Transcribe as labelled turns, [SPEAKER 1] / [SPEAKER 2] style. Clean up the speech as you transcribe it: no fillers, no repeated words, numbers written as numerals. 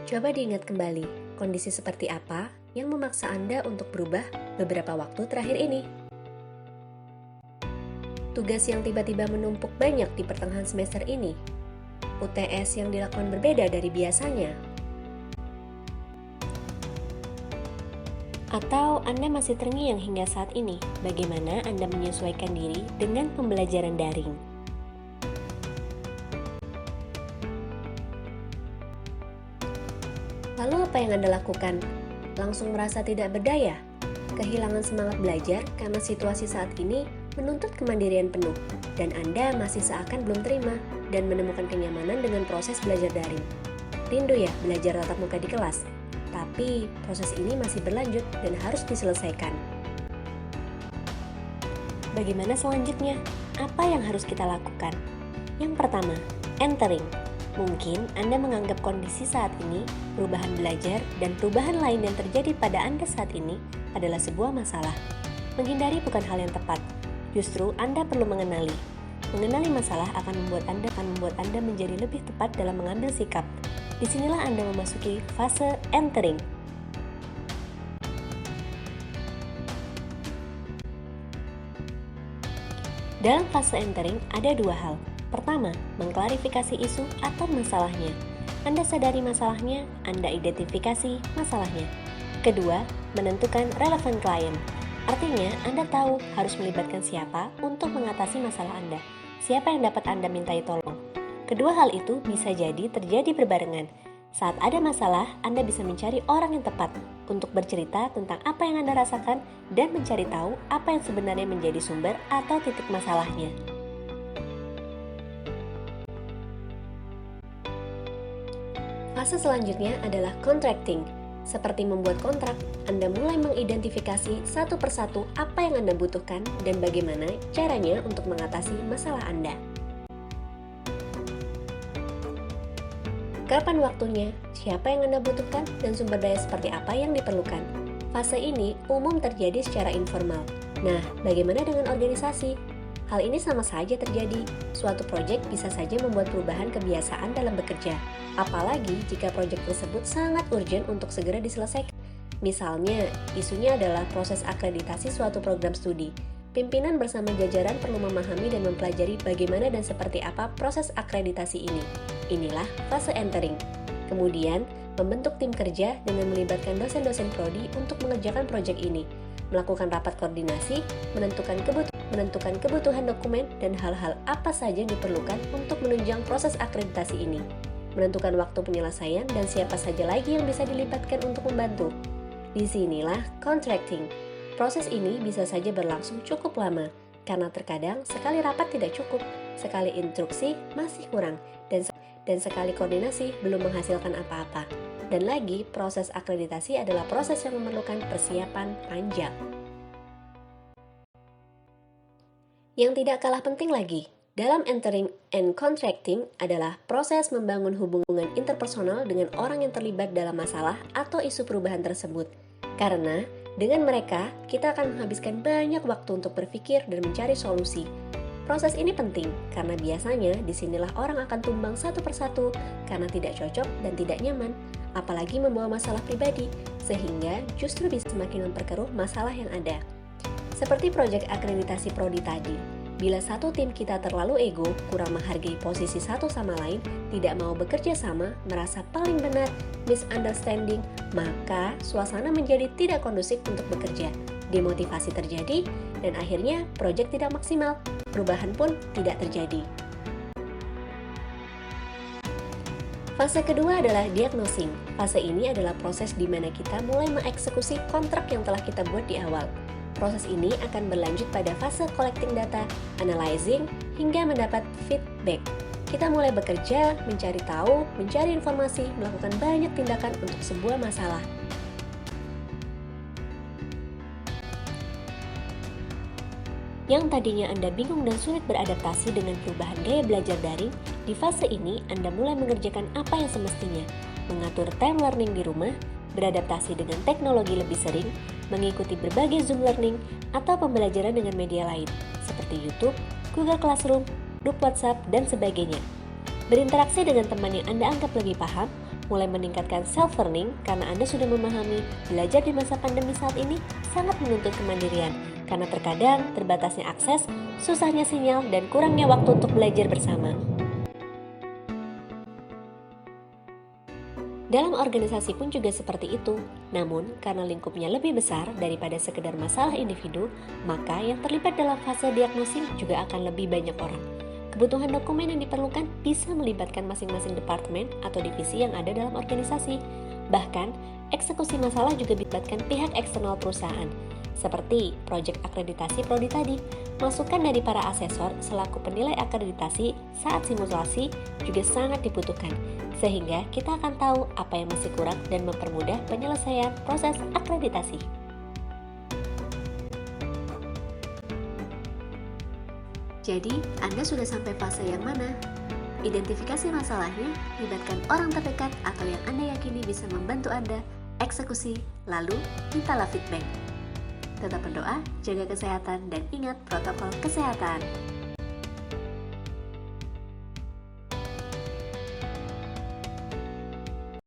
[SPEAKER 1] Coba diingat kembali, kondisi seperti apa yang memaksa Anda untuk berubah beberapa waktu terakhir ini. Tugas yang tiba-tiba menumpuk banyak di pertengahan semester ini, UTS yang dilakukan berbeda dari biasanya, atau Anda masih terngiang hingga saat ini, bagaimana Anda menyesuaikan diri dengan pembelajaran daring. Lalu apa yang Anda lakukan? Langsung merasa tidak berdaya? Kehilangan semangat belajar karena situasi saat ini menuntut kemandirian penuh, dan Anda masih seakan belum terima dan menemukan kenyamanan dengan proses belajar daring. Rindu ya belajar tatap muka di kelas? Tapi proses ini masih berlanjut dan harus diselesaikan. Bagaimana selanjutnya? Apa yang harus kita lakukan? Yang pertama, entering. Mungkin Anda menganggap kondisi saat ini, perubahan belajar, dan perubahan lain yang terjadi pada Anda saat ini adalah sebuah masalah. Menghindari bukan hal yang tepat. Justru Anda perlu mengenali. Mengenali masalah akan membuat Anda menjadi lebih tepat dalam mengambil sikap. Disinilah Anda memasuki fase entering. Dalam fase entering ada dua hal. Pertama, mengklarifikasi isu atau masalahnya. Anda sadari masalahnya, Anda identifikasi masalahnya. Kedua, menentukan relevan klien. Artinya, Anda tahu harus melibatkan siapa untuk mengatasi masalah Anda. Siapa yang dapat Anda mintai tolong. Kedua hal itu bisa jadi terjadi berbarengan. Saat ada masalah, Anda bisa mencari orang yang tepat untuk bercerita tentang apa yang Anda rasakan dan mencari tahu apa yang sebenarnya menjadi sumber atau titik masalahnya. Fase selanjutnya adalah contracting. Seperti membuat kontrak, Anda mulai mengidentifikasi satu persatu apa yang Anda butuhkan dan bagaimana caranya untuk mengatasi masalah Anda. Kapan waktunya, siapa yang Anda butuhkan, dan sumber daya seperti apa yang diperlukan. Fase ini umum terjadi secara informal. Nah, bagaimana dengan organisasi? Hal ini sama saja terjadi. Suatu proyek bisa saja membuat perubahan kebiasaan dalam bekerja. Apalagi jika proyek tersebut sangat urgent untuk segera diselesaikan. Misalnya, isunya adalah proses akreditasi suatu program studi. Pimpinan bersama jajaran perlu memahami dan mempelajari bagaimana dan seperti apa proses akreditasi ini. Inilah fase entering. Kemudian, membentuk tim kerja dengan melibatkan dosen-dosen prodi untuk mengerjakan proyek ini. Melakukan rapat koordinasi, menentukan kebutuhan dokumen dan hal-hal apa saja yang diperlukan untuk menunjang proses akreditasi ini. Menentukan waktu penyelesaian dan siapa saja lagi yang bisa dilibatkan untuk membantu. Disinilah contracting. Proses ini bisa saja berlangsung cukup lama, karena terkadang sekali rapat tidak cukup, sekali instruksi masih kurang, dan sekali koordinasi belum menghasilkan apa-apa. Dan lagi, proses akreditasi adalah proses yang memerlukan persiapan panjang. Yang tidak kalah penting lagi, dalam entering and contracting adalah proses membangun hubungan interpersonal dengan orang yang terlibat dalam masalah atau isu perubahan tersebut. Karena dengan mereka, kita akan menghabiskan banyak waktu untuk berpikir dan mencari solusi. Proses ini penting karena biasanya disinilah orang akan tumbang satu persatu karena tidak cocok dan tidak nyaman, apalagi membawa masalah pribadi, sehingga justru bisa semakin memperkeruh masalah yang ada. Seperti proyek akreditasi prodi tadi, bila satu tim kita terlalu ego, kurang menghargai posisi satu sama lain, tidak mau bekerja sama, merasa paling benar, misunderstanding, maka suasana menjadi tidak kondusif untuk bekerja. Demotivasi terjadi, dan akhirnya proyek tidak maksimal, perubahan pun tidak terjadi. Fase kedua adalah diagnosing. Fase ini adalah proses di mana kita mulai mengeksekusi kontrak yang telah kita buat di awal. Proses ini akan berlanjut pada fase collecting data, analyzing, hingga mendapat feedback. Kita mulai bekerja, mencari tahu, mencari informasi, melakukan banyak tindakan untuk sebuah masalah. Yang tadinya Anda bingung dan sulit beradaptasi dengan perubahan gaya belajar daring, di fase ini Anda mulai mengerjakan apa yang semestinya, mengatur time learning di rumah, beradaptasi dengan teknologi lebih sering, mengikuti berbagai Zoom learning, atau pembelajaran dengan media lain, seperti YouTube, Google Classroom, grup WhatsApp, dan sebagainya. Berinteraksi dengan teman yang Anda anggap lebih paham, mulai meningkatkan self-learning karena Anda sudah memahami belajar di masa pandemi saat ini sangat menuntut kemandirian karena terkadang terbatasnya akses, susahnya sinyal, dan kurangnya waktu untuk belajar bersama. Dalam organisasi pun juga seperti itu, namun karena lingkupnya lebih besar daripada sekedar masalah individu, maka yang terlibat dalam fase diagnosis juga akan lebih banyak orang. Kebutuhan dokumen yang diperlukan bisa melibatkan masing-masing departemen atau divisi yang ada dalam organisasi. Bahkan, eksekusi masalah juga melibatkan pihak eksternal perusahaan, seperti proyek akreditasi prodi tadi. Masukan dari para asesor selaku penilai akreditasi saat simulasi juga sangat dibutuhkan, sehingga kita akan tahu apa yang masih kurang dan mempermudah penyelesaian proses akreditasi. Jadi, Anda sudah sampai fase yang mana? Identifikasi masalahnya, libatkan orang terdekat atau yang Anda yakini bisa membantu Anda, eksekusi, lalu mintalah feedback. Tetap berdoa, jaga kesehatan, dan ingat protokol kesehatan.